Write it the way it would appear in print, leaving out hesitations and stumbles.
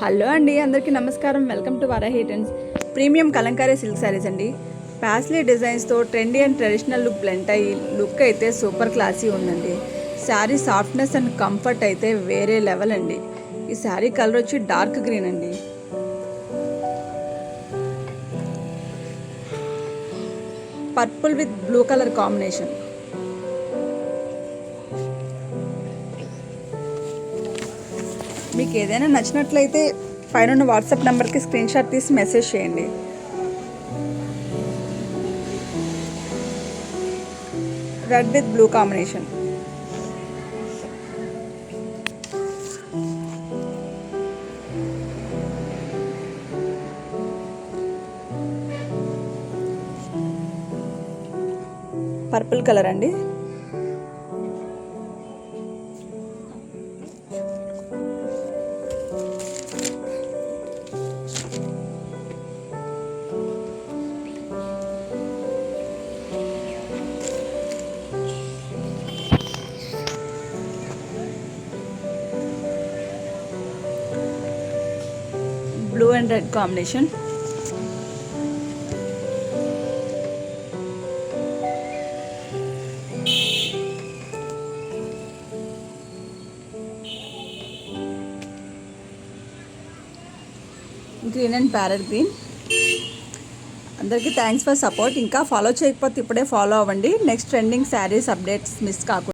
Hello అండి, అందరికీ నమస్కారం. Welcome to Varahi trends. Premium kalamkari silk saris అండి. ప్యాస్లీ డిజైన్స్తో trendy and traditional look blend అయ్యి లుక్ అయితే సూపర్ క్లాసీ ఉందండి. శారీ సాఫ్ట్నెస్ అండ్ కంఫర్ట్ అయితే వేరే లెవెల్ అండి. ఈ శారీ కలర్ వచ్చి డార్క్ గ్రీన్ అండి. Purple with blue colour combination. మీకు ఏదైనా నచ్చినట్లయితే పైన వాట్సాప్ నెంబర్కి స్క్రీన్ షాట్ తీసి మెసేజ్ చేయండి. Red with blue combination. Purple colour అండి. Blue and red combination. Green and parrot green. అందరికీ థ్యాంక్స్ ఫర్ సపోర్ట్. ఇంకా ఫాలో చేయకపోతే ఇప్పుడే ఫాలో అవ్వండి. Next trending saris updates miss కాకుండా.